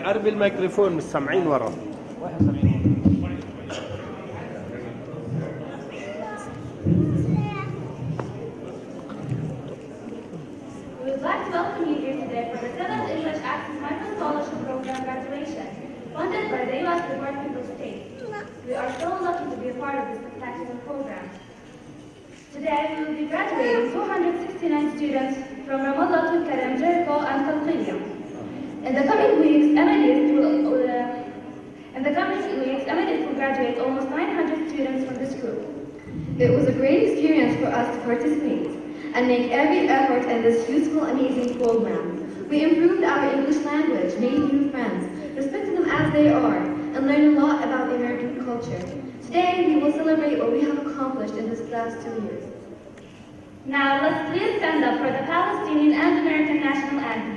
قرب الميكروفون مش سامعين ورا. We would like to welcome you here today for the 7th English Access Micro Scholarship Program graduation, funded by the U.S. Department of State. We are so lucky to be a part of this spectacular program. Today, we will be graduating 269 students from Ramadan, Kerem, Jericho, and Talqiyya. In the coming weeks, MNEs will graduate almost 900 students from this group. It was a great experience for us to participate and make every effort in this useful, amazing program. We improved our English language, made new friends, respected them as they are, and learned a lot about the American culture. Today, we will celebrate what we have accomplished in this last 2 years. Now, let's please stand up for the Palestinian and American national anthems.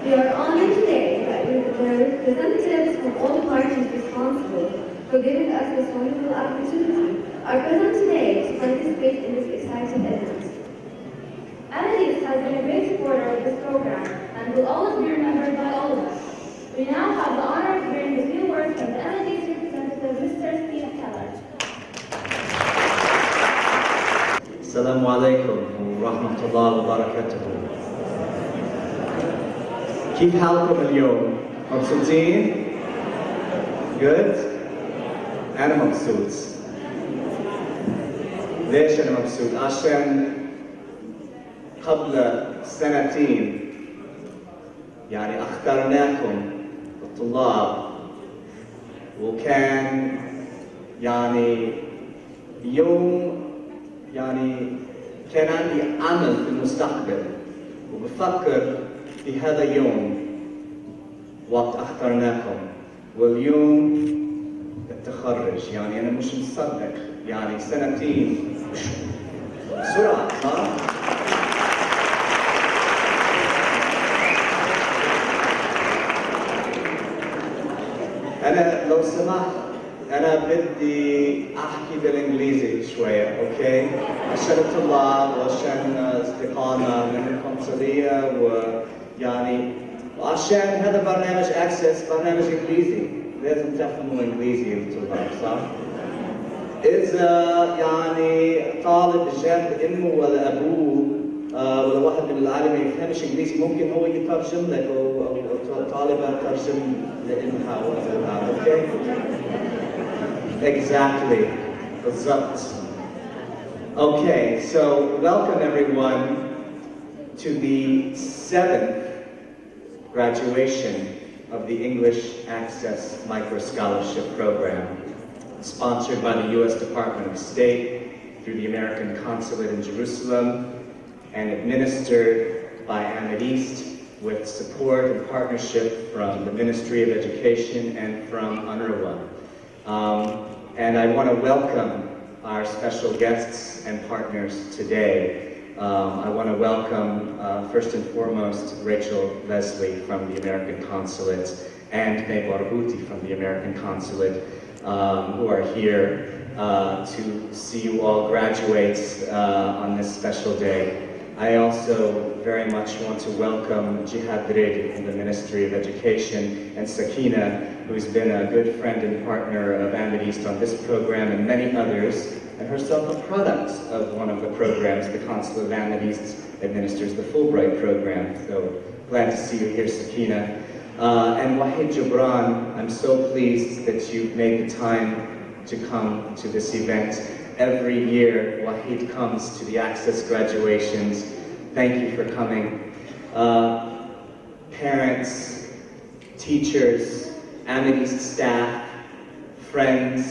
We are honored today that the representatives from all parties responsible for giving us this wonderful opportunity are present today to participate in this exciting event. Amethyst has been a great supporter of this program and will always be remembered by all of us. We now have the honor to bring the few words from the Amethyst representative, Mr. Steve Keller. السلام عليكم ورحمة الله وبركاته. كيف حالكم اليوم؟ مبسوطين؟ Good؟ أنا مبسوط. ليش أنا مبسوط؟ عشان قبل سنتين يعني اخترناكم الطلاب وكان يعني يوم يعني كان عندي أمل في المستقبل وبفكر في هذا اليوم وقت اخترناكم واليوم التخرج يعني أنا مش مصدق يعني سنتين بسرعة صح؟ لو سمحت أنا بدي أحكي بالإنجليزي شوية، أوكي؟ عشان الطلاب وعشان أصدقائنا من القنصلية ويعني وعشان هذا برنامج أكسس برنامج إنجليزي، لازم تفهموا إنجليزي الطلاب، صح؟ إذا يعني طالب جاب أمه ولا أبوه ولا واحد من العالم ما يفهمش إنجليزي ممكن هو يترجم لك أو طالبة ترجم لأمها ولا أبوها، أوكي؟ Exactly. بالضبط. Okay, so welcome everyone to the 7th graduation of the English Access Micro Scholarship Program, sponsored by the U.S. Department of State through the American Consulate in Jerusalem and administered by Ahmed East with support and partnership from the Ministry of Education and from UNRWA. And I want to welcome our special guests and partners today. I want to welcome, first and foremost, Rachel Leslie from the American Consulate and May Barghouti from the American Consulate, who are here to see you all graduate on this special day. I also very much want to welcome Jihad Redi from the Ministry of Education and Sakina, who's been a good friend and partner of Ahmed East on this program and many others, and herself a product of one of the programs. The Consulate of Ahmed East administers the Fulbright program, so glad to see you here, Sakina. And Wahid Jabran, I'm so pleased that you've made the time to come to this event. Every year, Wahid comes to the Access graduations. Thank you for coming. Parents, teachers, Ahmed East staff, friends,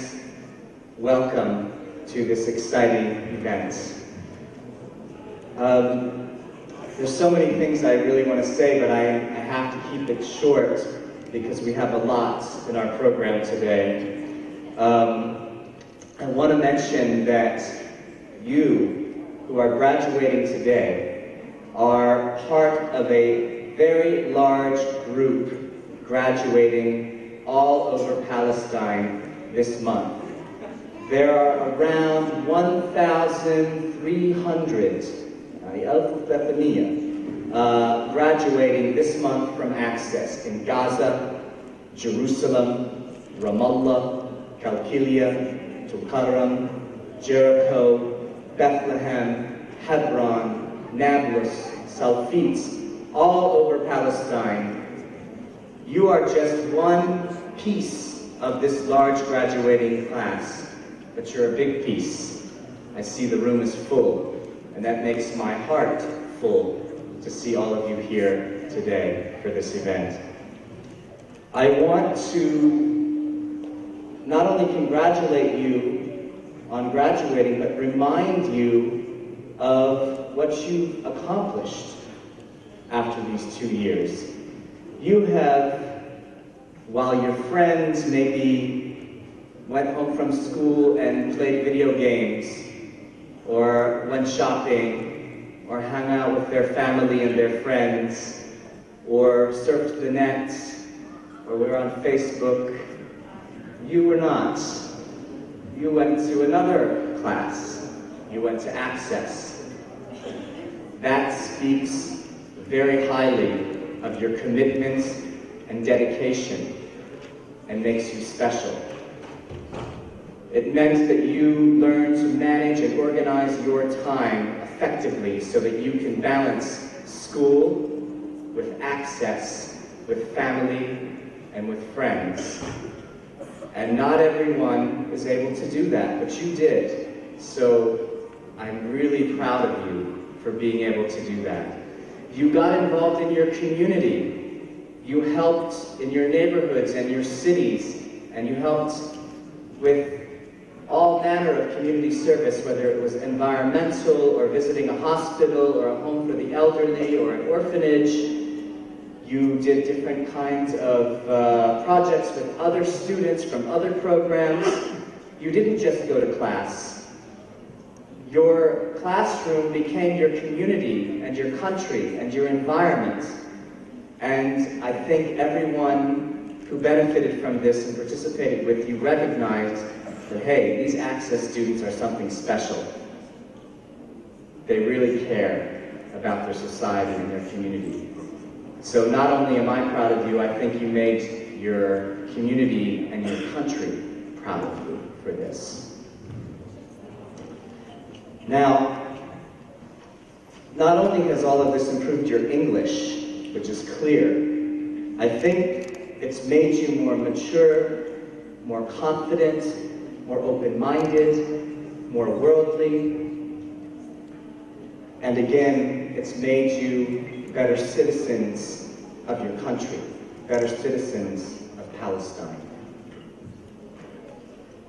welcome to this exciting event. There's so many things I really want to say, but I have to keep it short because we have a lot in our program today. I want to mention that you, who are graduating today, are part of a very large group graduating all over Palestine this month. There are around 1,300 graduating this month from Access in Gaza, Jerusalem, Ramallah, Qalqilia, Tulkarm, Jericho, Bethlehem, Hebron, Nablus, Salfit, all over Palestine. You are just one piece of this large graduating class, but you're a big piece. I see the room is full, and that makes my heart full to see all of you here today for this event. I want to not only congratulate you on graduating, but remind you of what you've accomplished after these 2 years. You have, while your friends maybe went home from school and played video games, or went shopping, or hung out with their family and their friends, or surfed the net, or were on Facebook, you were not. You went to another class. You went to Access. That speaks very highly of your commitment and dedication and makes you special. It meant that you learned to manage and organize your time effectively so that you can balance school with Access, with family, and with friends. And not everyone is able to do that, but you did. So I'm really proud of you for being able to do that. You got involved in your community. You helped in your neighborhoods and your cities, and you helped with all manner of community service, whether it was environmental or visiting a hospital or a home for the elderly or an orphanage. You did different kinds of projects with other students from other programs. You didn't just go to class. Your classroom became your community and your country and your environment. And I think everyone who benefited from this and participated with you recognized that, hey, these Access students are something special. They really care about their society and their community. So not only am I proud of you, I think you made your community and your country proud of you for this. Now, not only has all of this improved your English, which is clear, I think it's made you more mature, more confident, more open-minded, more worldly, and again, it's made you better citizens of your country, better citizens of Palestine.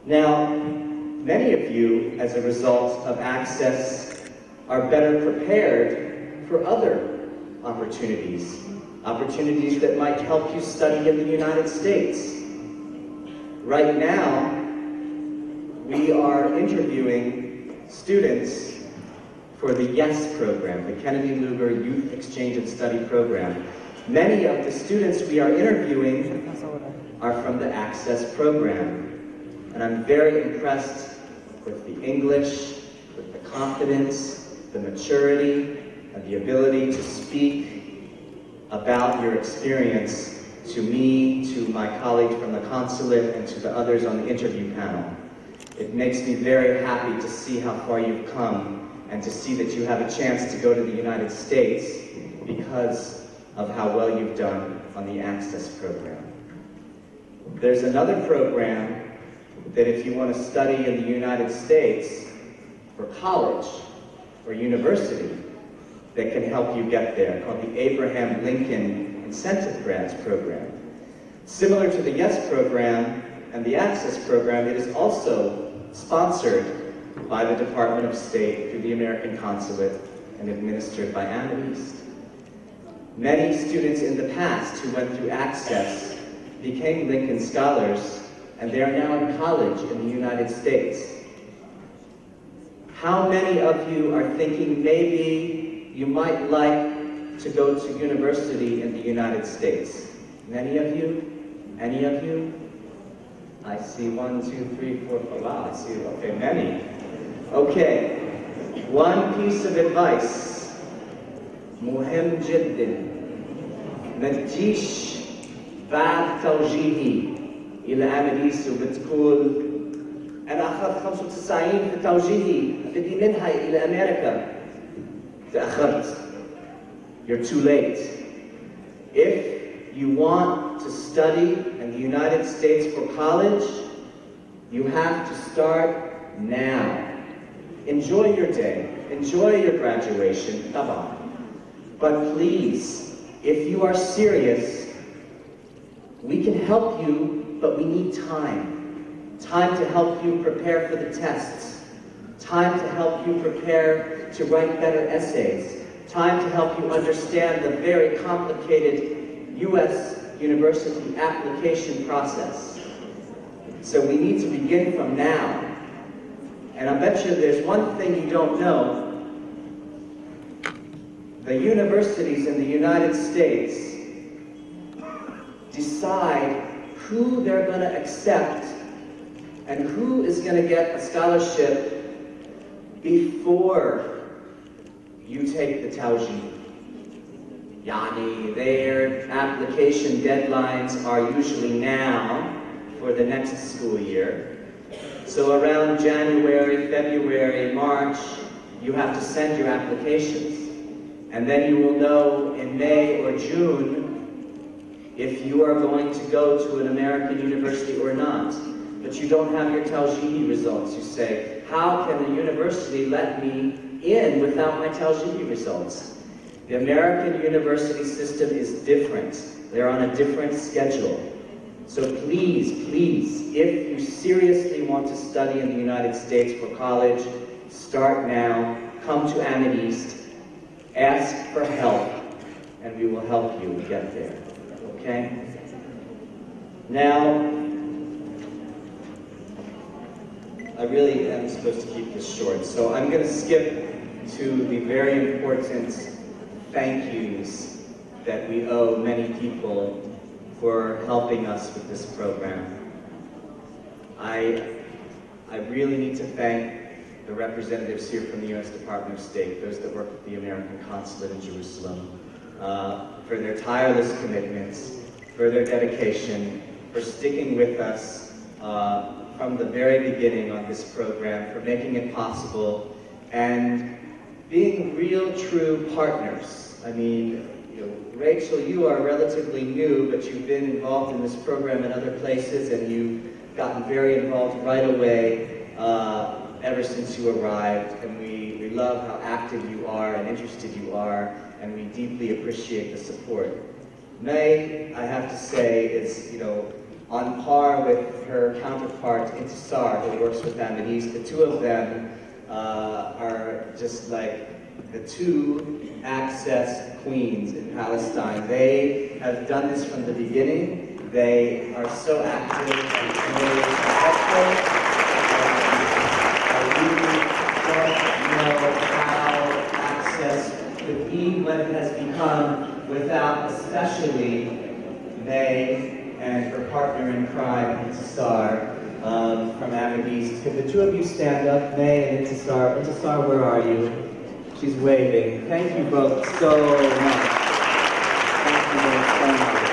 Now, many of you, as a result of Access, are better prepared for other opportunities that might help you study in the United States. Right now, we are interviewing students for the YES program, the Kennedy Lugar Youth Exchange and Study Program. Many of the students we are interviewing are from the Access program. And I'm very impressed with the English, with the confidence, the maturity, and the ability to speak about your experience to me, to my colleague from the consulate, and to the others on the interview panel. It makes me very happy to see how far you've come and to see that you have a chance to go to the United States because of how well you've done on the Access program. There's another program that if you want to study in the United States for college or university that can help you get there, called the Abraham Lincoln Incentive Grants Program. Similar to the YES program and the Access program, it is also sponsored by the Department of State through the American Consulate and administered by Amethyst. Many students in the past who went through Access became Lincoln Scholars, and they are now in college in the United States. How many of you are thinking maybe you might like to go to university in the United States? Many of you? Any of you? I see 1, 2, 3, 4, 5. Wow, I see, okay, many. Okay, one piece of advice. مهم جدا. ما تجيش بعد توجيهي إلى أمديس وبتقول أنا أخذت 95 في توجيهي بدي منها إلى أمريكا. تأخرت. You're too late. If you want to study in the United States for college, you have to start now. Enjoy your day. Enjoy your graduation. طبعا. But please, if you are serious, we can help you, but we need time. Time to help you prepare for the tests. Time to help you prepare to write better essays. Time to help you understand the very complicated U.S. university application process. So we need to begin from now. And I bet you there's one thing you don't know. The universities in the United States decide who they're going to accept and who is going to get a scholarship before you take the Tawjih. Yani, their application deadlines are usually now for the next school year. So around January, February, March, you have to send your applications. And then you will know in May or June if you are going to go to an American university or not. But you don't have your Tawjih results. You say, how can the university let me in without my Tawjih results? The American university system is different. They're on a different schedule. So please, please, if you seriously want to study in the United States for college, start now, come to Amethyst, ask for help, and we will help you get there, okay? Now, I really am supposed to keep this short, so I'm going to skip to the very important thank yous that we owe many people for helping us with this program. I really need to thank the representatives here from the U.S. Department of State, those that work at the American Consulate in Jerusalem, for their tireless commitments, for their dedication, for sticking with us from the very beginning on this program, for making it possible, and being real, true partners. I mean, Rachel, you are relatively new, but you've been involved in this program in other places, and you've gotten very involved right away ever since you arrived, and we love how active you are and interested you are, and we deeply appreciate the support. May, I have to say, is, on par with her counterpart, Intisar, who works with Ahmadis. The two of them are just like the two access queens in Palestine. They have done this from the beginning. They are so active and committed and helpful. We don't know how access could be what it has become without especially May and her partner in crime, Intisar, from Ahmadis. Could the two of you stand up, May and Intisar? Intisar, where are you? She's waving. Thank you both so much. Thank you both so much.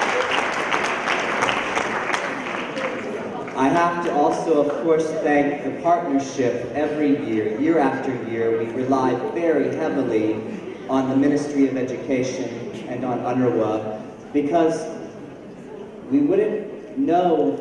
I have to also, of course, thank the partnership every year after year. We rely very heavily on the Ministry of Education and on UNRWA, because we wouldn't know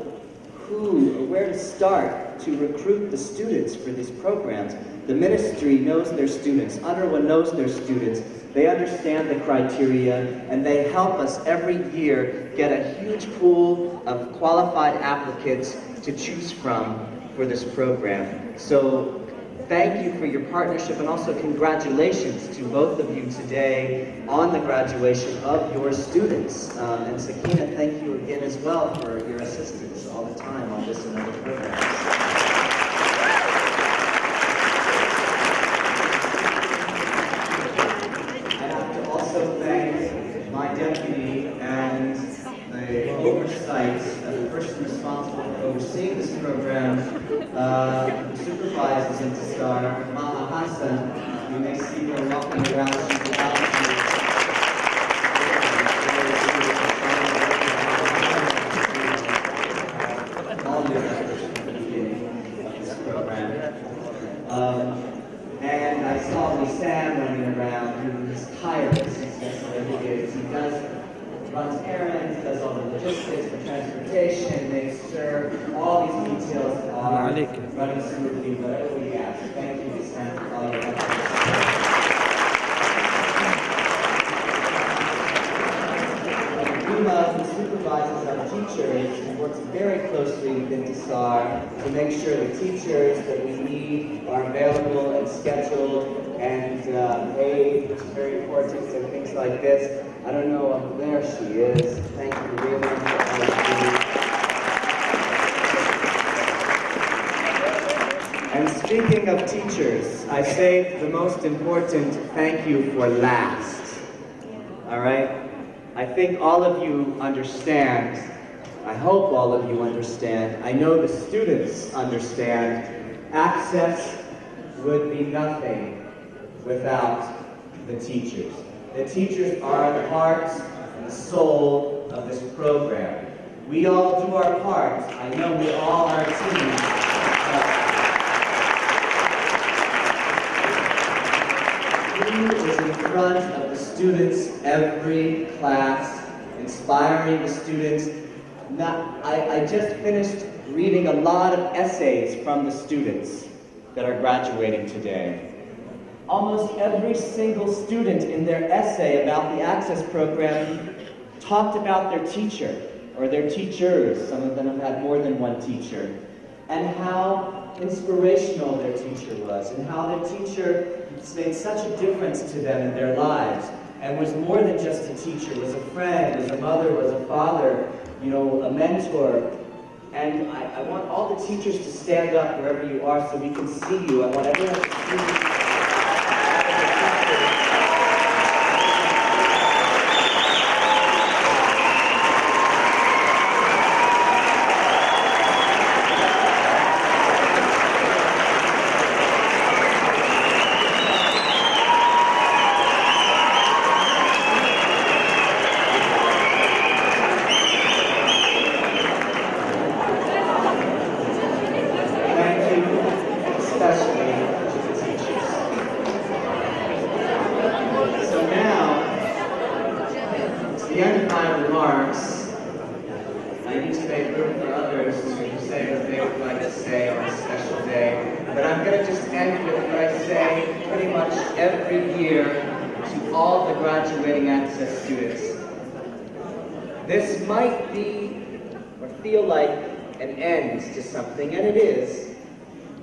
who or where to start to recruit the students for these programs. The ministry knows their students, UNRWA knows their students, they understand the criteria, and they help us every year get a huge pool of qualified applicants to choose from for this program. So thank you for your partnership, and also congratulations to both of you today on the graduation of your students. And Sakina, thank you again as well for your assistance all the time on this and other programs. I have to also thank my deputy and the oversight, the person responsible for overseeing this program, who supervises Intisar, Maha Hassan. You may see her walking around. She's about to all your efforts at the beginning of this program. And I saw Wissam running around, who is tireless. He runs errands, does all the logistics, the transportation, makes sure all these details are running smoothly, whatever we ask. Thank you, Wissam, for all your efforts. Rima, who supervises our teachers, and works very closely with Intisar to make sure the teachers that we need are available and scheduled and paid, which is very important, and things like this. I don't know where she is. Thank you very much for all of you. And speaking of teachers, I saved the most important thank you for last. All right? I think all of you understand. I hope all of you understand. I know the students understand. Access would be nothing without the teachers. The teachers are the heart and the soul of this program. We all do our part. I know we all are a team. Who is in front of the students every class, inspiring the students? I just finished reading a lot of essays from the students that are graduating today. Almost every single student in their essay about the Access program talked about their teacher, or their teachers. Some of them have had more than one teacher, and how inspirational their teacher was, and how their teacher made such a difference to them in their lives, and was more than just a teacher, was a friend, was a mother, was a father, a mentor. And I want all the teachers to stand up wherever you are so we can see you. I want everyone to see you. to just end with what I say pretty much every year to all the graduating Access students. This might be or feel like an end to something, and it is,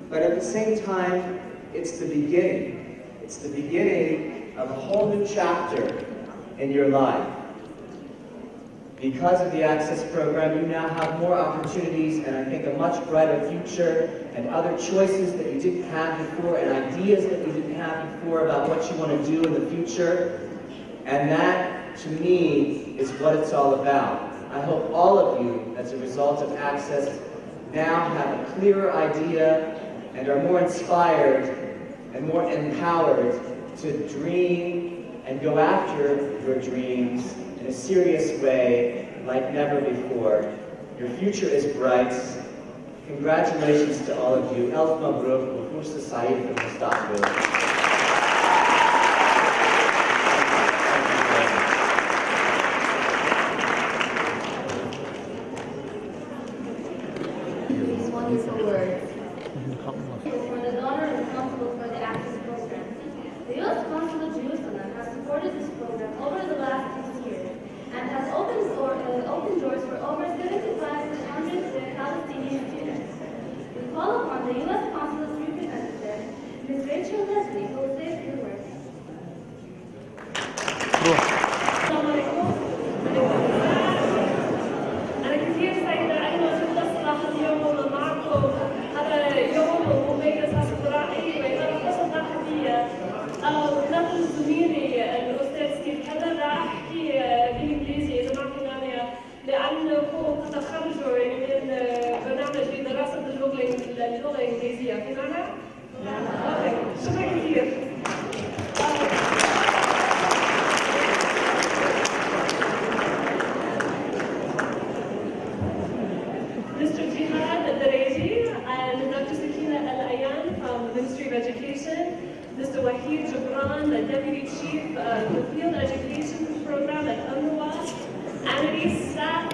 but at the same time, it's the beginning. It's the beginning of a whole new chapter in your life. Because of the Access program, you now have more opportunities and I think a much brighter future and other choices that you didn't have before and ideas that you didn't have before about what you want to do in the future. And that, to me, is what it's all about. I hope all of you, as a result of Access, now have a clearer idea and are more inspired and more empowered to dream and go after your dreams in a serious way like never before. Your future is bright. Congratulations to all of you. Elf Mabruk, Fursa Saeed from Mustaqbil. These wonderful words. For the donor responsible for the Access program. The U.S. Consulate Jerusalem has supported this program over the last 6 years and has opened doors for over 7,500 Palestinian students. We call upon the U.S. Consulate's representative, Ms. Rachel Leslie, who will say a few words. أنا كثير سعيدة أن أجد الصراحة اليوم معكم. هذا يوم مميز استقرائي وأنا قصة هدية. ونقل زميلي الأستاذ ستيف حذر راح أحكي بالإنجليزي إذا معكم أنا لأنه قد تخرجوا من برنامج لدراسة اللغة الإنجليزية. في معنى؟ نعم. شكرا كثير. Mr. Jihad Dareji and Dr. Sakina Al-Ayan from the Ministry of Education, Mr. Wahid Jabran, the Deputy Chief of the Field Education Program at UNRWA, Amity staff,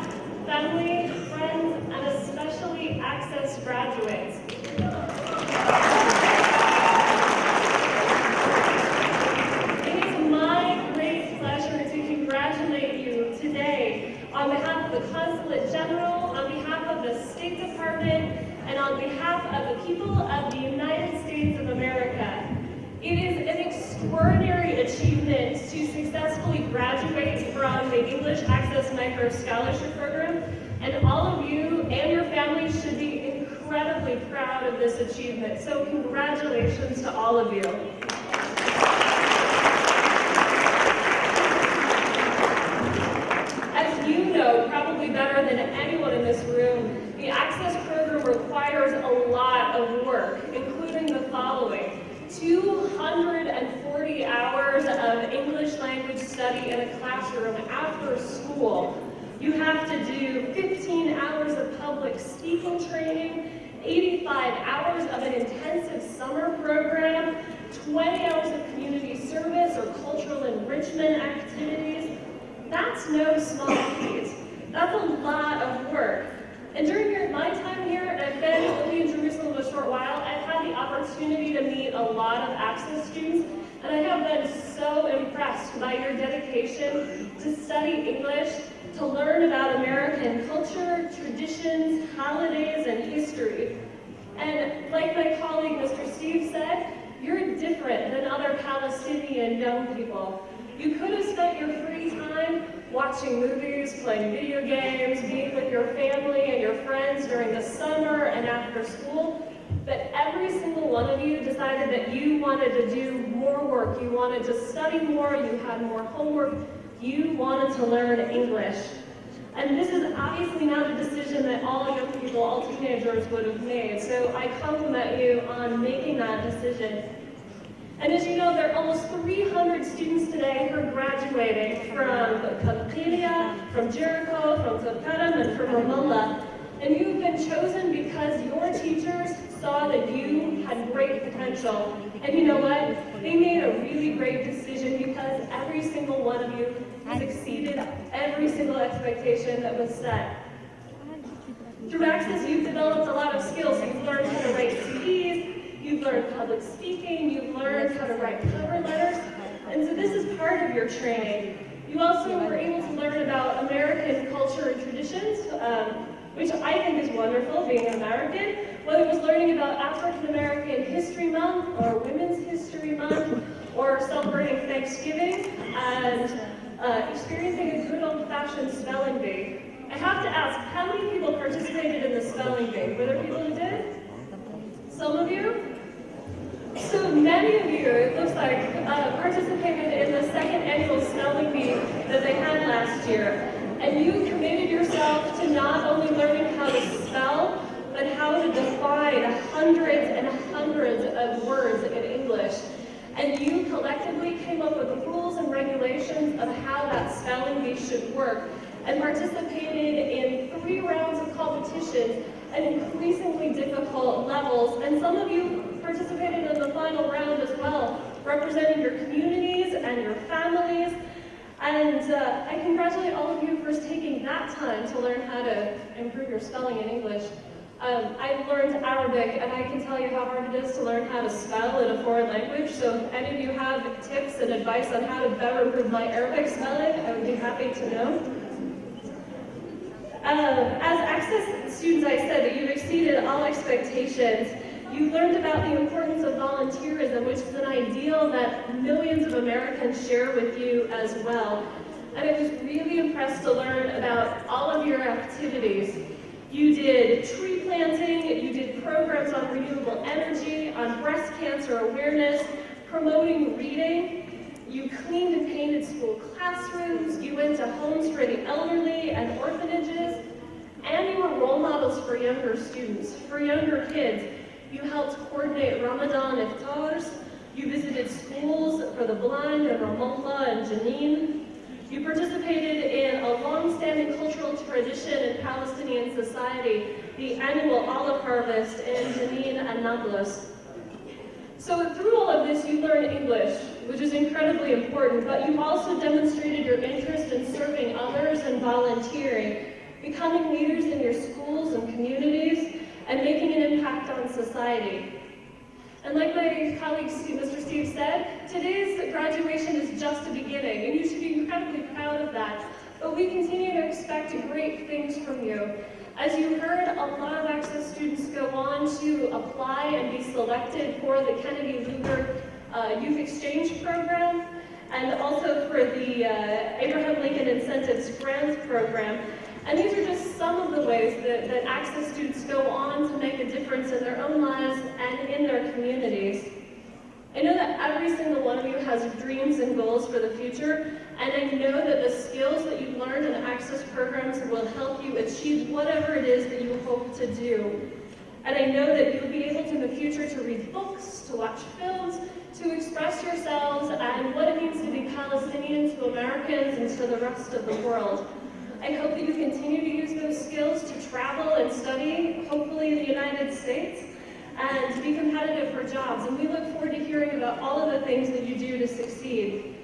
family, friends, and especially Access graduates. It is my great pleasure to congratulate you today on behalf of the Consulate General, on behalf of the State Department, and on behalf of the people of the United States of America. It is an extraordinary achievement to successfully graduate from the English Access Micro Scholarship Program, and all of you and your families should be incredibly proud of this achievement. So congratulations to all of you. As you know, probably better than anyone in this room, the Access program requires a lot of work, including the following: 240 hours of English language study in a classroom after school. You have to do 15 hours of public speaking training, 85 hours of an intensive summer program, 20 hours of community service or cultural enrichment activities. That's no small feat. That's a lot of work. And during my time here, and I've been only in Jerusalem a short while, I've had the opportunity to meet a lot of Access students, and I have been so impressed by your dedication to study English, to learn about American culture, traditions, holidays, and history. And like my colleague Mr. Steve said, you're different than other Palestinian young people. You could have spent your free time watching movies, playing video games, being with your family and your friends during the summer and after school, but every single one of you decided that you wanted to do more work, you wanted to study more, you had more homework, you wanted to learn English. And this is obviously not a decision that all young people, all teenagers would have made, so I compliment you on making that decision. And as you know, there are almost 300 students today who are graduating from Qalqilia, from Jericho, from Tulkarem, and from Ramallah. And you've been chosen because your teachers saw that you had great potential. And you know what? They made a really great decision because every single one of you has exceeded every single expectation that was set. Through Access, you've developed a lot of skills. You've learned how to write CVs, you've learned public speaking, you've learned how to write cover letters, and so this is part of your training. You also were able to learn about American culture and traditions, which I think is wonderful, being an American, whether it was learning about African American History Month or Women's History Month or celebrating Thanksgiving and experiencing a good old-fashioned spelling bee. I have to ask, how many people participated in the spelling bee? Were there people who did? Some of you? So many of you, it looks like, participated in the second annual spelling bee that they had last year. And you committed yourself to not only learning how to spell, but how to define hundreds and hundreds of words in English. And you collectively came up with the rules and regulations of how that spelling bee should work, and participated in 3 rounds of competitions at increasingly difficult levels. And some of you participated in the final round as well, representing your communities and your families. And I congratulate all of you for taking that time to learn how to improve your spelling in English. I've learned Arabic, and I can tell you how hard it is to learn how to spell in a foreign language. So if any of you have tips and advice on how to better improve my Arabic spelling, I would be happy to know. As Access students, I said that you've exceeded all expectations. You learned about the importance of volunteerism, which is an ideal that millions of Americans share with you as well. And I was really impressed to learn about all of your activities. You did tree planting, you did programs on renewable energy, on breast cancer awareness, promoting reading. You cleaned and painted school classrooms, you went to homes for the elderly and orphanages, and you were role models for younger students, for younger kids. You helped coordinate Ramadan iftars, you visited schools for the blind in Ramallah and Jenin. You participated in a long-standing cultural tradition in Palestinian society, the annual olive harvest in Jenin and Nablus. So through all of this, you learned English, which is incredibly important, but you also demonstrated your interest in serving others and volunteering, becoming leaders in your schools and communities, and making an impact on society. And like my colleague, Mr. Steve said, today's graduation is just a beginning, and you should be incredibly proud of that. But we continue to expect great things from you. As you heard, a lot of Access students go on to apply and be selected for the Kennedy Lugar Youth Exchange Program, and also for the Abraham Lincoln Incentives Grants Program. And these are just some of the ways that Access students go on to make a difference in their own lives and in their communities. I know that every single one of you has dreams and goals for the future, and I know that the skills that you've learned in Access programs will help you achieve whatever it is that you hope to do. And I know that you'll be able to in the future to read books, to watch films, to express yourselves and what it means to be Palestinian to Americans and to the rest of the world. I hope that you continue to use those skills to travel and study, hopefully in the United States, and to be competitive for jobs. And we look forward to hearing about all of the things that you do to succeed.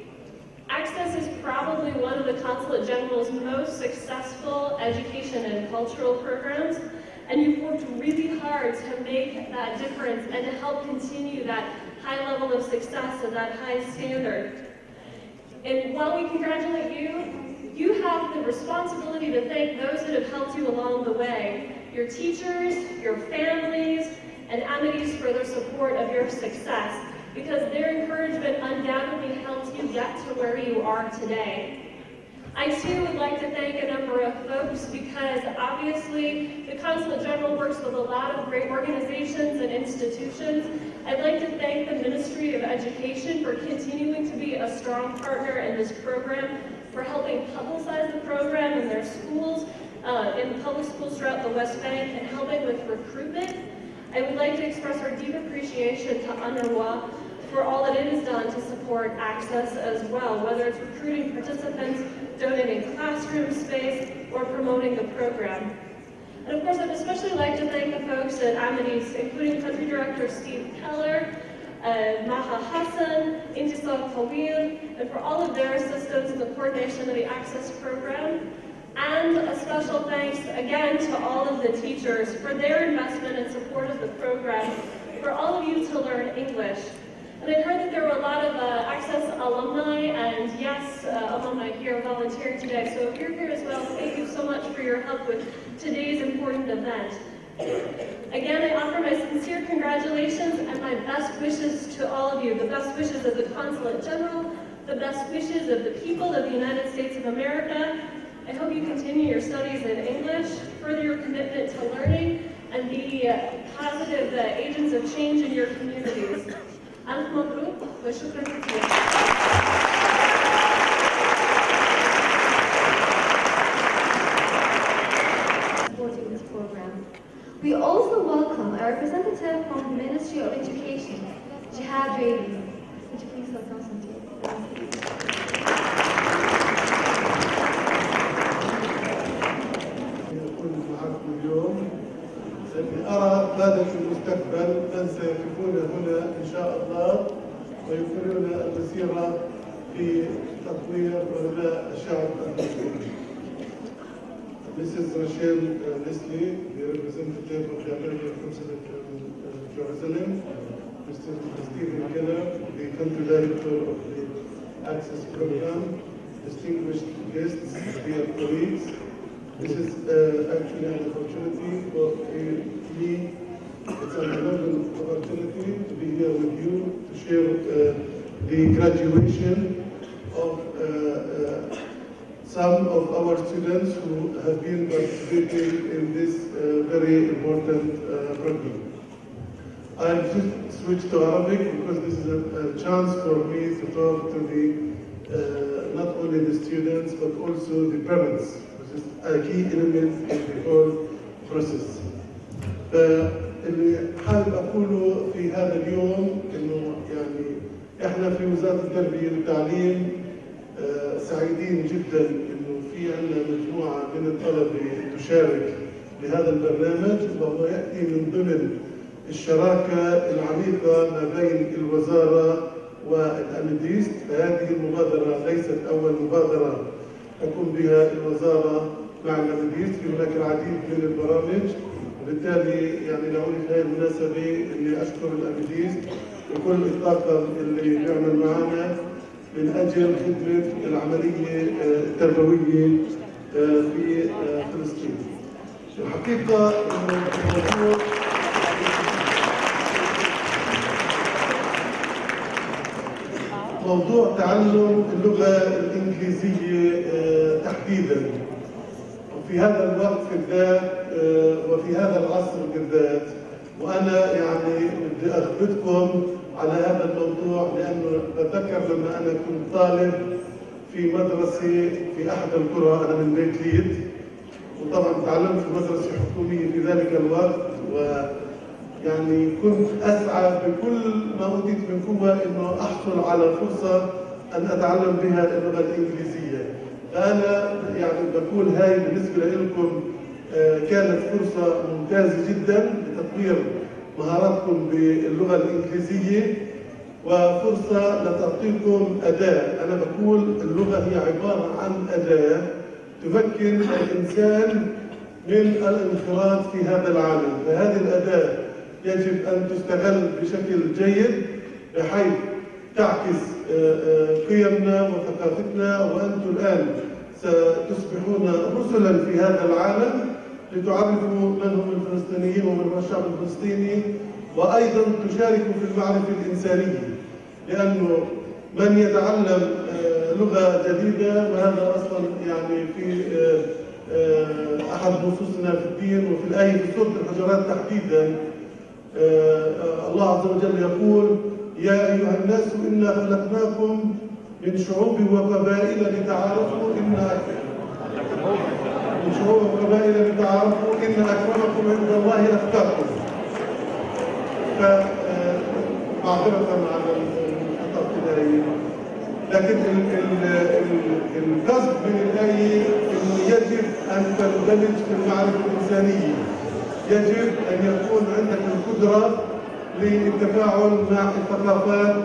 Access is probably one of the Consulate General's most successful education and cultural programs, and you've worked really hard to make that difference and to help continue that high level of success and that high standard. And while we congratulate you, you have the responsibility to thank those that have helped you along the way. Your teachers, your families, and Amities for their support of your success, because their encouragement undoubtedly helped you get to where you are today. I too would like to thank a number of folks because obviously the Consulate General works with a lot of great organizations and institutions. I'd like to thank the Ministry of Education for continuing to be a strong partner in this program, for helping publicize the program in their schools, in public schools throughout the West Bank, and helping with recruitment. I would like to express our deep appreciation to UNRWA for all that it has done to support Access as well, whether it's recruiting participants, donating classroom space, or promoting the program. And of course, I'd especially like to thank the folks at Amities, including Country Director Steve Keller, Maha Hassan, Intisar Kawil, and for all of their assistance in the coordination of the Access program. And a special thanks again to all of the teachers for their investment and support of the program, for all of you to learn English. And I heard that there were a lot of Access alumni, and yes, alumni here volunteering today. So if you're here as well, thank you so much for your help with today's important event. Again, I offer my sincere congratulations and my best wishes to all of you, the best wishes of the Consulate General, the best wishes of the people of the United States of America. I hope you continue your studies in English, further your commitment to learning, and be positive agents of change in your communities. ألف مبروك وشكرا كثيرا. Supporting this program. We also welcome a representative from the Ministry of Education, Jihad Rabi. Would you please welcome some to أكون معكم اليوم لأني أرى قادة المستقبل من سيقفون هنا إن شاء الله ويكملون المسيرة في تطوير وبناء الشعب المصري. Mrs. Rachel Leslie, the representative of the American Consulate in Jerusalem, Mr. Stephen Keller, the country director of the Access Program, distinguished guests, dear colleagues. This is actually an opportunity for me. It's an enormous opportunity to be here with you to share the graduation of some of our students who have been participating in this very important program. I'll switch to Arabic because this is a chance for me to talk to the not only the students but also the parents, which is a key element in the whole process. اللي حابب أقوله في هذا اليوم إنه يعني إحنا في وزارة التربية والتعليم سعيدين جدا إنه في عندنا مجموعة من الطلبة تشارك بهذا البرنامج، وهو يأتي من ضمن الشراكة العميقة ما بين الوزارة والأمديست. فهذه المبادرة ليست أول مبادرة تقوم بها الوزارة مع الأمديست، في هناك العديد من البرامج، وبالتالي يعني لعوني في هذه المناسبة إني أشكر الأمديست وكل الطاقم اللي بيعمل معنا من أجل خدمة العملية التربوية في فلسطين. الحقيقة إنه موضوع تعلم اللغة الإنجليزية تحديداً وفي هذا الوقت بالذات وفي هذا العصر بالذات، وأنا يعني بدي أخبركم على هذا الموضوع لأنه بتذكر لما أنا كنت طالب في مدرسة في أحد القرى، أنا من بيت ليد، وطبعا تعلمت في مدرسة حكومية في ذلك الوقت، ويعني كنت أسعى بكل ما أوتيت من قوة إنه أحصل على فرصة أن أتعلم بها اللغة الإنجليزية. فأنا يعني بقول هاي بالنسبة لكم كانت فرصة ممتازة جدا لتطوير مهاراتكم باللغة الإنجليزية وفرصة لتعطيكم أداة. أنا بقول اللغة هي عبارة عن أداة تمكن الإنسان من الانخراط في هذا العالم، فهذه الأداة يجب أن تستغل بشكل جيد بحيث تعكس قيمنا وثقافتنا، وأنتم الآن ستصبحون رسلا في هذا العالم لتعرفوا من هم الفلسطينيين ومن هو الشعب الفلسطيني، وأيضا تشاركوا في المعرفة الإنسانية، لأنه من يتعلم لغة جديدة، وهذا أصلا يعني في أحد نصوصنا في الدين وفي الآية في سورة الحجرات تحديدا، الله عز وجل يقول: يا أيها الناس إنا خلقناكم من شعوب وقبائل لتعارفوا إن أكرمكم عند الله أتقاكم. معذرة على الخطأ الآية، لكن القصد من الآية إنه يجب أن تندمج في المعرفة الإنسانية، يجب أن يكون عندك القدرة للتفاعل مع الثقافات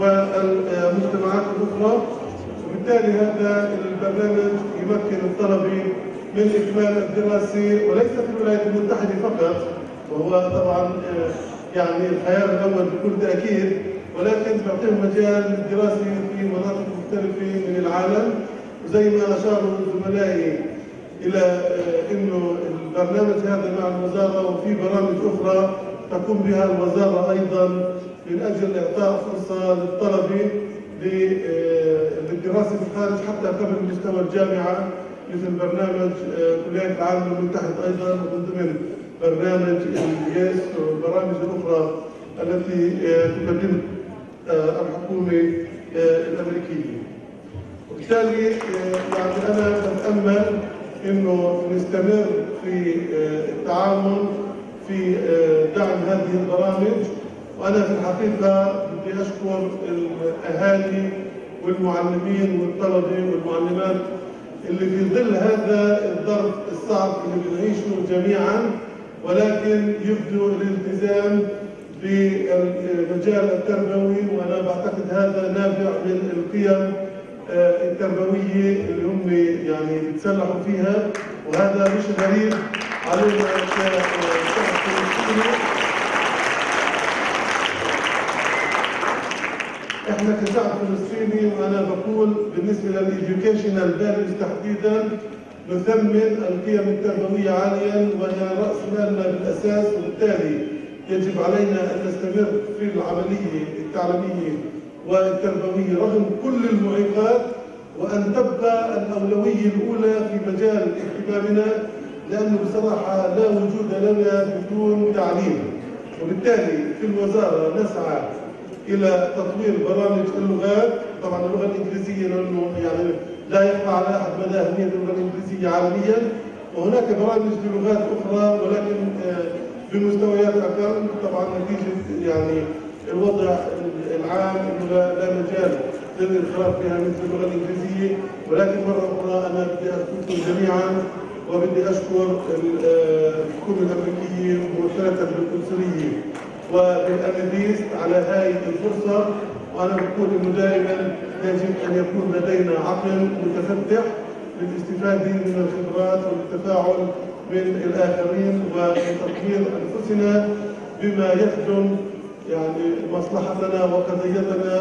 والمجتمعات الأخرى، وبالتالي هذا البرنامج يمكن الطلبة من إكمال الدراسة وليس في الولايات المتحدة فقط، وهو طبعا يعني الخيار الأول بكل تأكيد، ولكن تعطيهم مجال دراسي في مناطق مختلفة من العالم. وزي ما أشاروا زملائي إلى إنه البرنامج هذا مع الوزارة وفي برامج أخرى تقوم بها الوزارة أيضا من أجل إعطاء فرصة للطلبة للدراسة في الخارج حتى قبل مستوى الجامعة، مثل برنامج كليات العالم المتحد أيضا ومن ضمن برنامج الياس والبرامج الأخرى التي تقدمها الحكومة الأمريكية. وبالتالي يعني أنا بتأمل إنه نستمر في التعاون في دعم هذه البرامج. وأنا في الحقيقة بدي أشكر الأهالي والمعلمين والطلبة والمعلمات اللي في ظل هذا الظرف الصعب اللي بنعيشه جميعا، ولكن يبدو الالتزام بالمجال التربوي. وأنا بعتقد هذا نابع من القيم التربوية اللي هم يعني بيتسلحوا فيها، وهذا مش غريب علينا كشعب فلسطيني. احنا كشعب فلسطيني، وانا بقول بالنسبه للإديوكيشنال فاليوز تحديدا، نثمن القيم التربويه عاليا وهي راس مالنا بالاساس، وبالتالي يجب علينا ان نستمر في العمليه التعليميه والتربويه رغم كل المعيقات، وان تبقى الاولويه الاولى في مجال اهتمامنا، لانه بصراحه لا وجود لنا بدون تعليم. وبالتالي في الوزاره نسعى الى تطوير برامج اللغات، طبعا اللغه الانجليزيه لانه يعني لا يخفى على احد مدى اهميه اللغه الانجليزيه عالميا، وهناك برامج للغات اخرى ولكن بمستويات اقل، طبعا نتيجه يعني الوضع العام انه لا مجال للانخراط بها مثل اللغه الانجليزيه. ولكن مره اخرى انا بدي اشكركم جميعا، وبدي اشكر الحكومه الامريكيه وممثله بالقنصليه وبالأمديس على هذه الفرصة. وأنا بقول إنه دائما يجب أن يكون لدينا عقل متفتح للاستفادة من الخبرات والتفاعل من الآخرين وتطوير أنفسنا بما يخدم يعني مصلحتنا وقضيتنا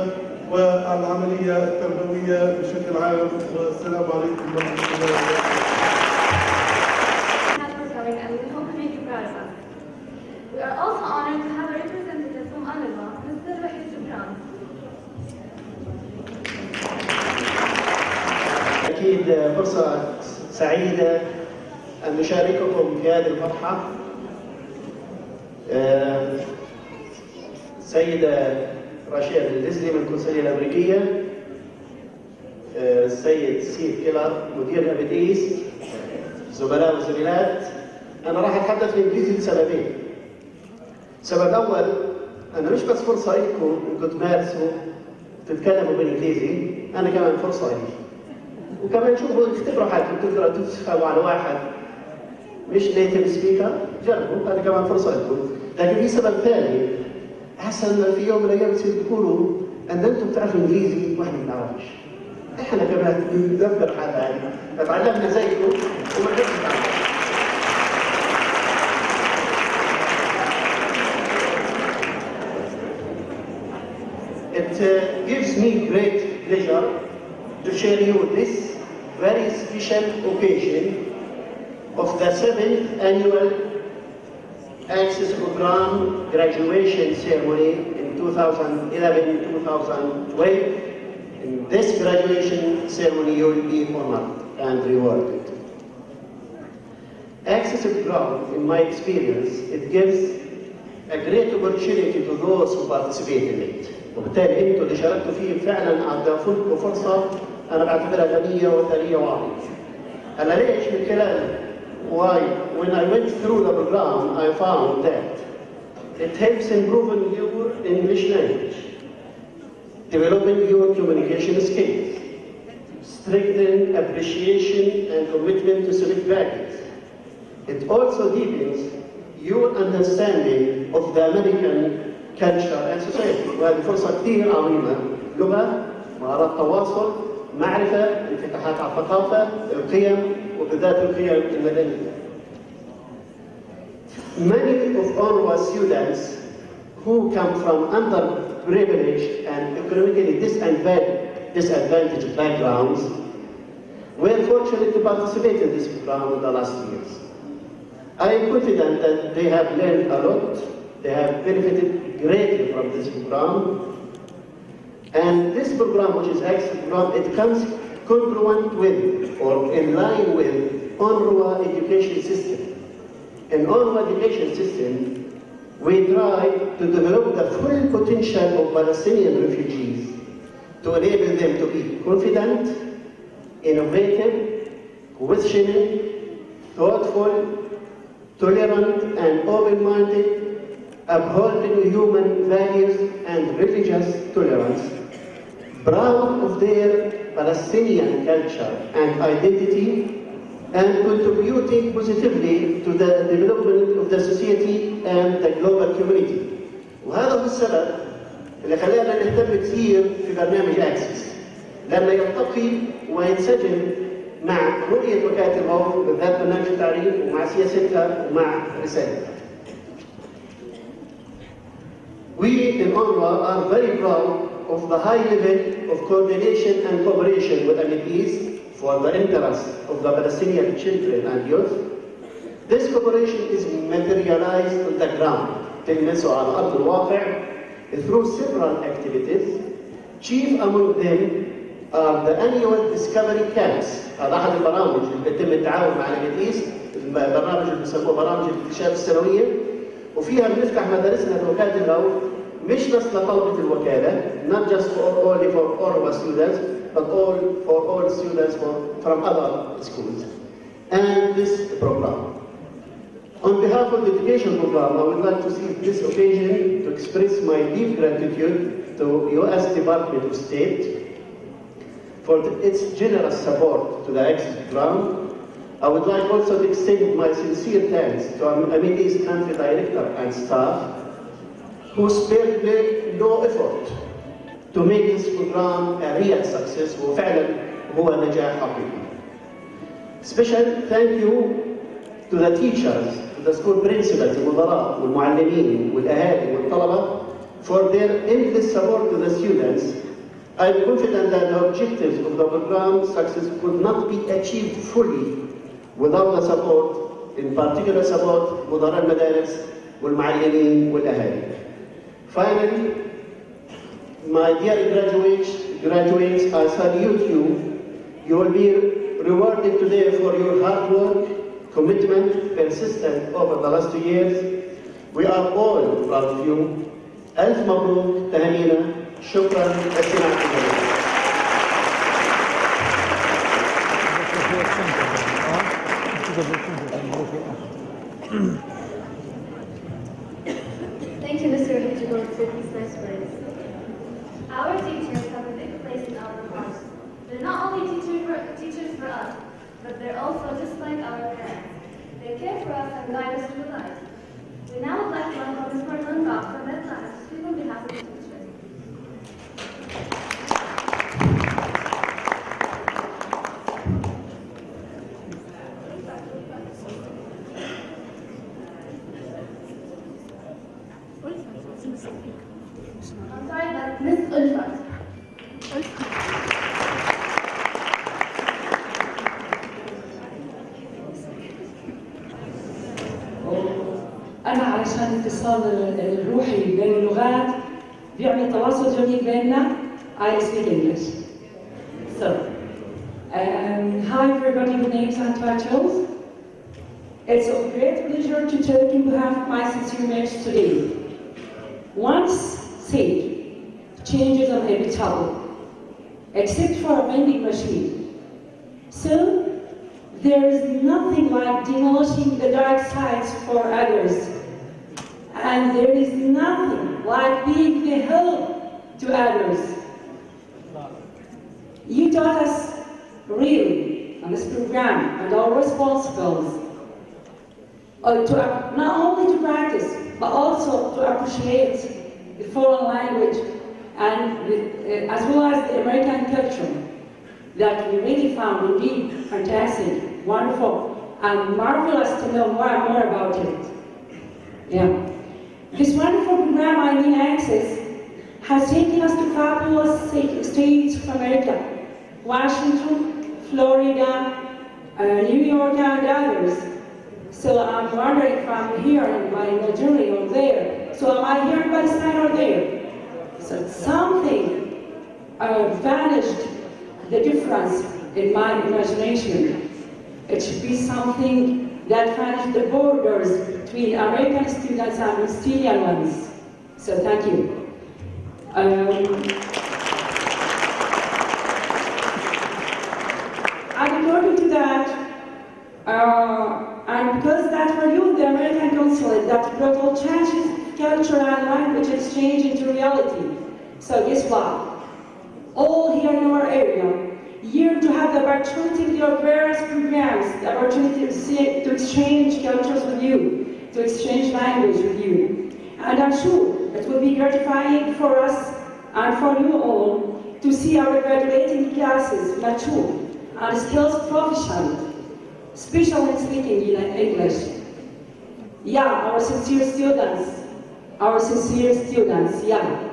والعملية التربوية بشكل عام. والسلام عليكم ورحمة الله وبركاته. We are also honored to have a representative from UNRWA, Mr. Wahid Jubran. أكيد فرصة سعيدة أن نشارككم في هذه الفرحة. السيدة راشيل الإزلي من القنصلية الأمريكية، السيد ستيف كيلر مدير أمديس، زملاء وزميلات. أنا راح أتحدث بالإنجليزي لسببين. السبب الأول أنا مش بس فرصة لكم إنكم تمارسوا تتكلموا بالإنجليزي، أنا كمان فرصة لي. وكمان شوفوا اختبروا حالكم، تقدروا تتفقوا على واحد مش نيتيف سبيكر، جربوا، هذا كمان فرصة لكم. لكن في سبب ثاني، أحسن في يوم من الأيام تصير تقولوا أن أنتم بتعرفوا إنجليزي وإحنا ما بنعرفش. إحنا كمان ندبر حالنا يعني، فتعلمنا زيكم وما نقدرش نتعلم. It gives me great pleasure to share you this very special occasion of the 7th annual Access Program graduation ceremony in 2011-2012. In this graduation ceremony, you will be honored and rewarded. Access Program, in my experience, it gives a great opportunity to those who participate in it. وبالتالي انتوا اللي شاركتوا فيه فعلا اضافوا لكم فرصه انا بعتبرها غنيه وثريه وعظيمه. انا ليش؟ من خلال why when I went through the program I found that it helps improving your English language, developing your communication skills, strengthening appreciation and commitment to civic values. It also deepens your understanding of the American culture and society. وهذه فرصة كثير عظيمة، لغة، مهارات تواصل، معرفة، انفتاحات على الثقافة، القيم وبالذات القيم المدنية. Many of UNRWA students who come from underprivileged and economically disadvantaged backgrounds were fortunate to participate in this program in the last years. I am confident that they have learned a lot, they have benefited greatly from this program, and this program, which is Access program, it comes congruent with or in line with UNRWA education system. In UNRWA education system, we try to develop the full potential of Palestinian refugees to enable them to be confident, innovative, questioning, thoughtful, tolerant, and open-minded, upholding human values and religious tolerance, proud of their Palestinian culture and identity, and contributing positively to the development of the society and the global community. وهذا هو السبب اللي خلانا نهتم كثير في برنامج أكسس، لما يرتقي وينسجم مع رؤية وكالة الغوث بالذات برنامج التعريف ومع سياستها ومع رسالتها. We in UNRWA are very proud of the high level of coordination and cooperation with MEPs for the interests of the Palestinian children and youth. This cooperation is materialized on the ground, تلمسه على أرض الواقع, through several activities. Chief among them are the annual discovery camps. هذا أحد البرامج اللي بيتم التعاون مع MEPs، البرنامج اللي بيسموه برامج الاكتشاف السنوية، وفيها بنفتح مدارسنا في وكالة الغوث مش بس لطلبة الوكالة, not just only for all of our students, but for all students from other schools. And this program. On behalf of the education program, I would like to seize this occasion to express my deep gratitude to U.S. Department of State for its generous support to the Access program. I would like also to extend my sincere thanks to MEP's country director and staff who spared no effort to make this program a real success وفعلا هو نجاح حقيقي. Special thank you to the teachers, to the school principals, المدراء والمعلمين والأهالي والطلبة for their endless support to the students. I am confident that the objectives of the program success could not be achieved fully without the support, in particular support مدراء المدارس والمعلمين والأهالي. Finally, my dear graduates, I salute you. You will be rewarded today for your hard work, commitment, persistence over the last 2 years. We are all proud of you. ألف مبروك تهانينا. شكرا لاستماعكم. Thank you, Mr. Hijigor, for these nice words. Our teachers have a big place in our hearts. They're not only teachers for us, but they're also just like our parents. They care for us and guide us through life. We now would like to welcome Ms. Marlon Rock from Medline to speak on behalf of the teachers. I'm sorry, that's Ms. Ulfat. أنا علشان الاتصال الروحي بين اللغات بيعمل تواصل جميل بيننا. I speak English. So, hi everybody, my name is Antoine Charles. It's a great pleasure to talk on behalf of my sincere mates today. Once said, changes are inevitable, except for a vending machine. So, there is nothing like demolishing the dark sides for others. And there is nothing like being the help to others. You taught us really on this program and our responsibilities to not only to practice, but also to appreciate the foreign language and as well as the American culture that we really found indeed fantastic, wonderful, and marvelous to know more and more about it. Yeah. This wonderful program, I Mean Access, has taken us to fabulous states of America, Washington, Florida, New York, and others. So I'm wondering if I'm here in my journey or there. So am I here in Palestine or there? So something vanished, the difference in my imagination. It should be something that vanished the borders between American students and Palestinian ones. So thank you. And according to that, and because that for you, the American consulate, that brought all changes, culture and language exchange into reality. So guess what? All here in our area, here to have the opportunity of various programs, the opportunity to exchange cultures with you, to exchange language with you. And I'm sure it will be gratifying for us and for you all to see our graduating classes mature and skills proficient, especially in speaking English. Yeah, our sincere students, yeah.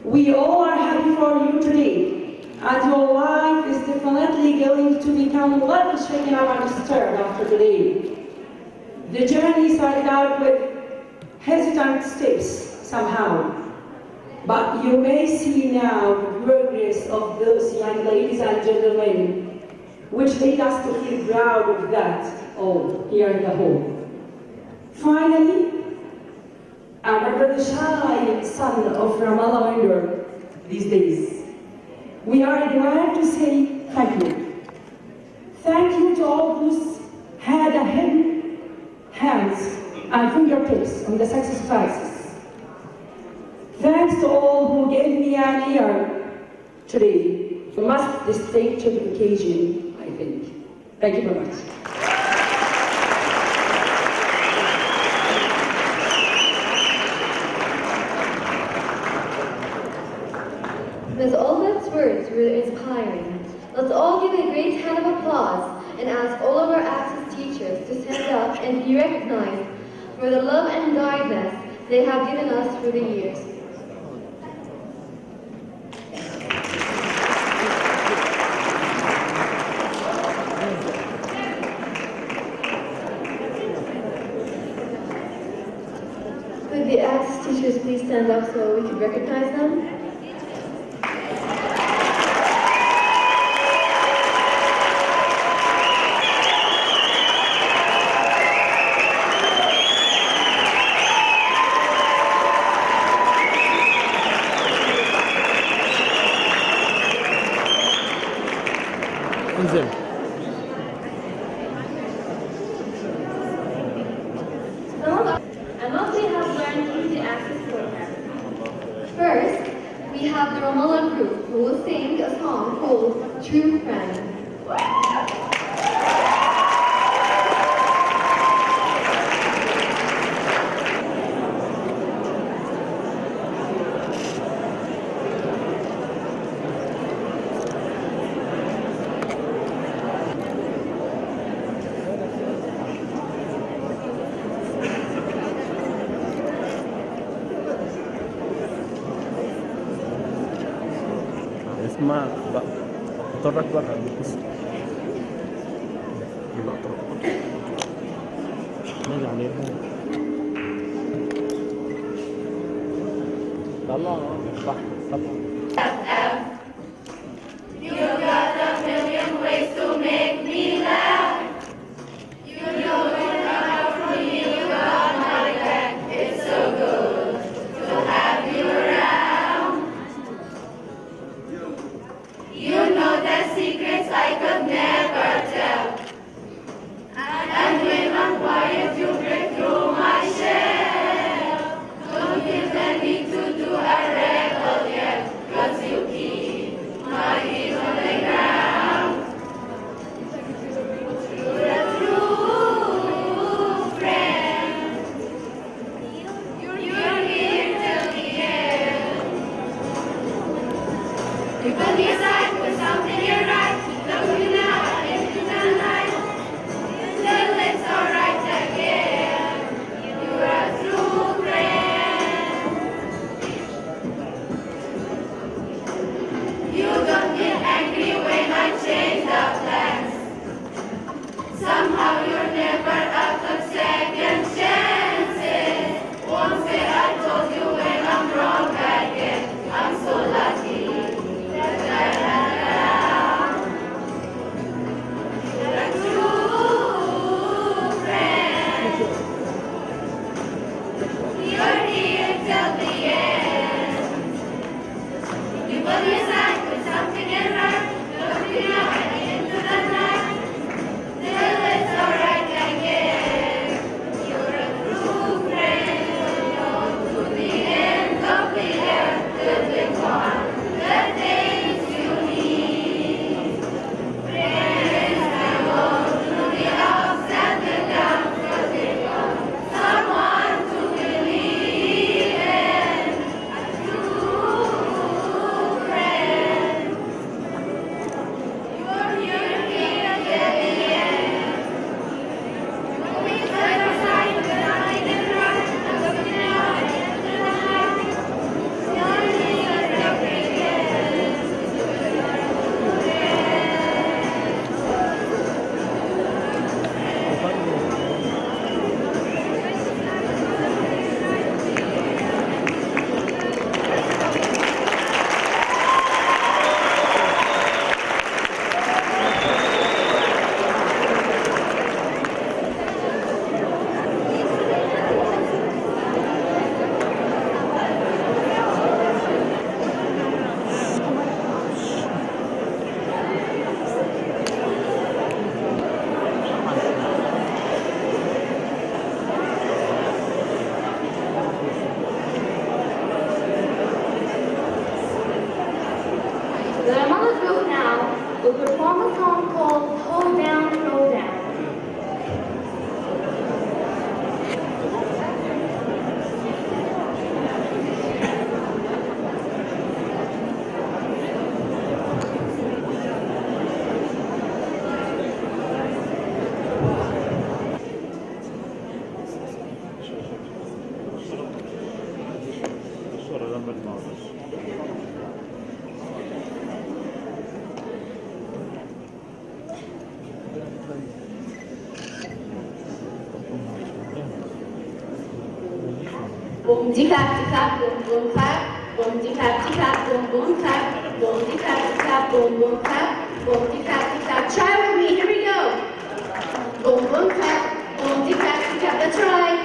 We all are happy for you today, and your life is definitely going to become a little shaken up and disturbed after today. The journey started out with hesitant steps somehow, but you may see now the progress of those young ladies and gentlemen, which lead us to feel proud of that all here in the hall. Finally, our the shy son of Ramallah window these days, we are glad to say thank you. Thank you to all who's had a hidden hands and fingertips on the success of Access. Thanks to all who gave me an ear today. We must this take to the occasion, I think. Thank you very much. Ms. Olmec's words were inspiring. Let's all give a great hand of applause and ask all of our Access teachers to stand up and be recognized for the love and guidance they have given us through the years. Could the Access teachers please stand up so we can recognize them? انزل. And what we have learned through the Access program. First, we have the Ramallah group who will sing a song called True Friend. اسمع بقى اتطرق بقى بس يبقى اتطرق نيجي عليها طلع صح طبعا You're a true friend. The Ramallah group now will perform a song called Hold Down, Throw Down. الصورة جنب المعرض. Boom de clap de clap, boom boom clap. Boom de clap de clap, boom boom clap. Boom de clap de clap, boom boom clap. Boom de clap de clap. Try with me, here we go. Boom boom clap, boom de clap de clap. That's right.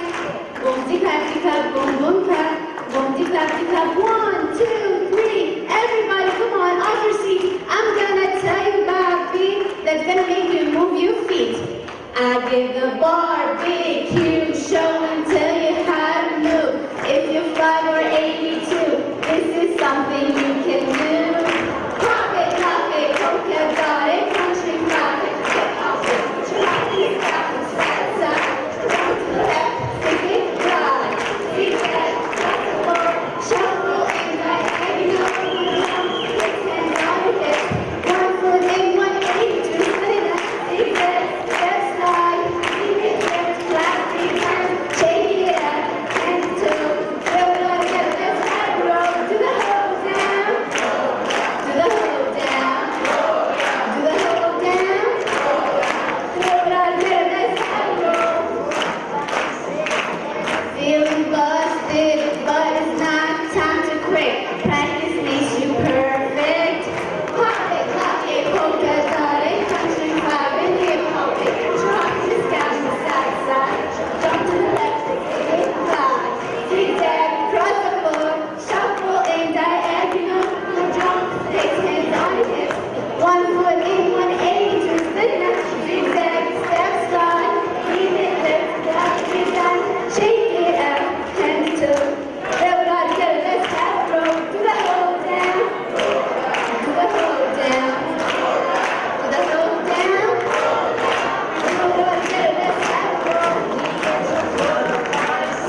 Boom de clap de clap, boom boom clap. Boom de clap de clap. 1, 2, 3. Everybody, come on, off your seat. I'm gonna tell you about a beat that's gonna make you move your feet. I give the barbecue show and tell you how to move. If you're 5 or 82, this is something you can do. Pop it, polka dot it, country rock it, hip hop it, try it, stop it, salsa, down to the left, stick it, right, zig zag, flexible, shuffle and diagonal, six hands on your hips, 1 foot in, 182, split it up, zig zag, step slide, leave it left, flat, big turn, shake it up, and 2, throw it all together, let's have a roll, do the hold down, do the hold down, do the hold down, throw it all together, let's have a roll. Feeling busted, but it's not time to quit. Practice makes you perfect. Pop it, lock it, polka dot it, country vibe and hip hop it. Drop the sky to the side side, jump to the left, stick it, right. Zigzag, cross the floor, shuffle and diagonal. Jump, 6 hands on your hips. 1 foot in, 182, split it up. Zigzag, step slide, leave it lift, left, big time, shake it up, 10 to 2. Throw it all together, let's have a roll. Do the hold down, do the hold down, do the hold down. Throw it all together, let's have a roll.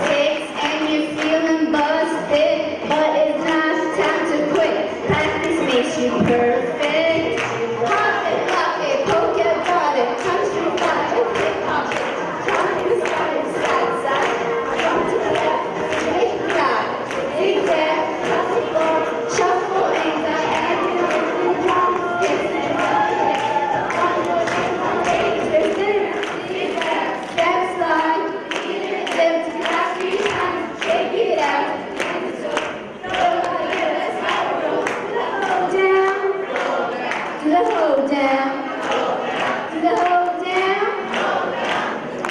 6 and you're feeling busted, but it's not time to quit. Practice makes you perfect. Pop it, lock it, polka dot it, country vibe, hip hop it. Jump in the sky, side side, jump to the left, straight right, zigzag, cross the floor, shuffle and diagonal, jump, hips and right. 1 foot in, 182, zigzag, step slide, lift, last 3 times, shake it out. Let's have a roll. Do the hold down. Do the hold down.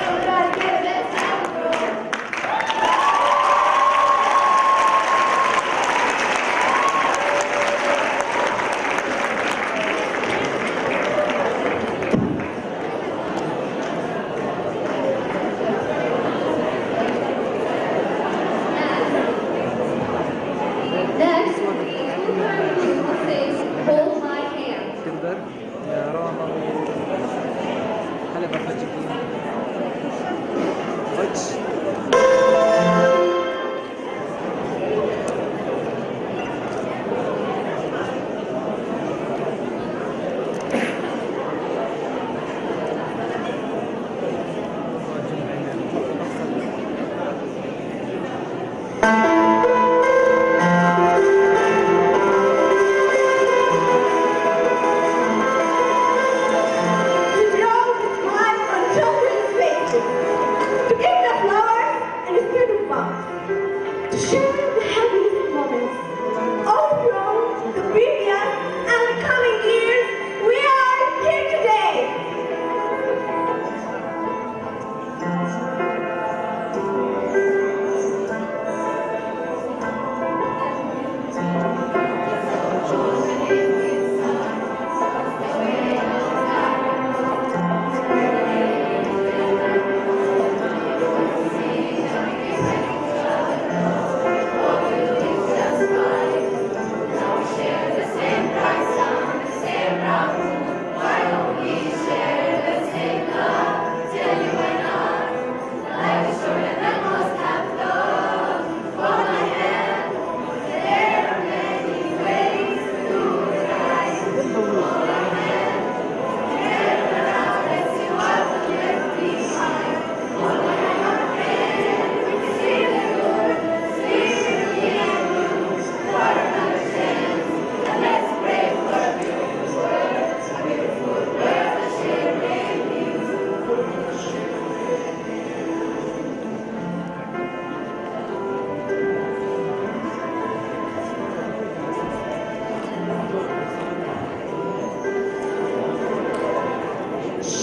Everybody together, let's have a roll.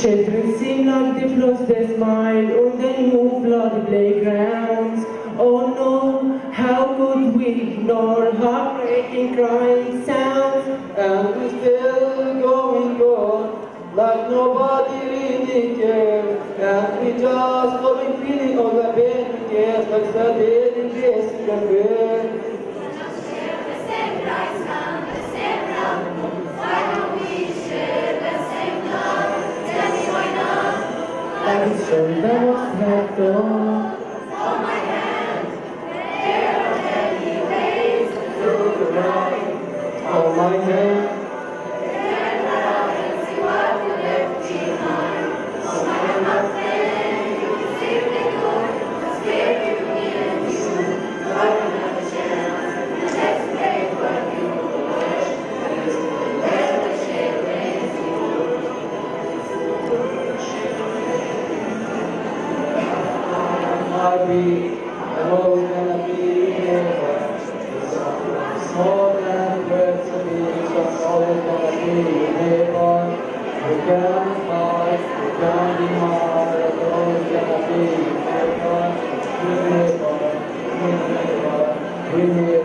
Children sing like they lost their smile, or they move bloody playgrounds. Oh no, how could we ignore heartbreaking crying sounds? And we still going on like nobody really cares. And we just going feeling all the pain we get, like the dead in this cafe. And so that was left on. Hold my hand, there are many ways to the right. Oh my hand. Turn around and see what you left behind. Oh my hand, my friend, you can save the good, scared you in you. But another chance, and let's pray for you. Let the shade raise you. I know it's gonna be here. It's more than words to me, it's just always gonna be here. We can't fight, we can't deny, it's always gonna be here. We here, we here.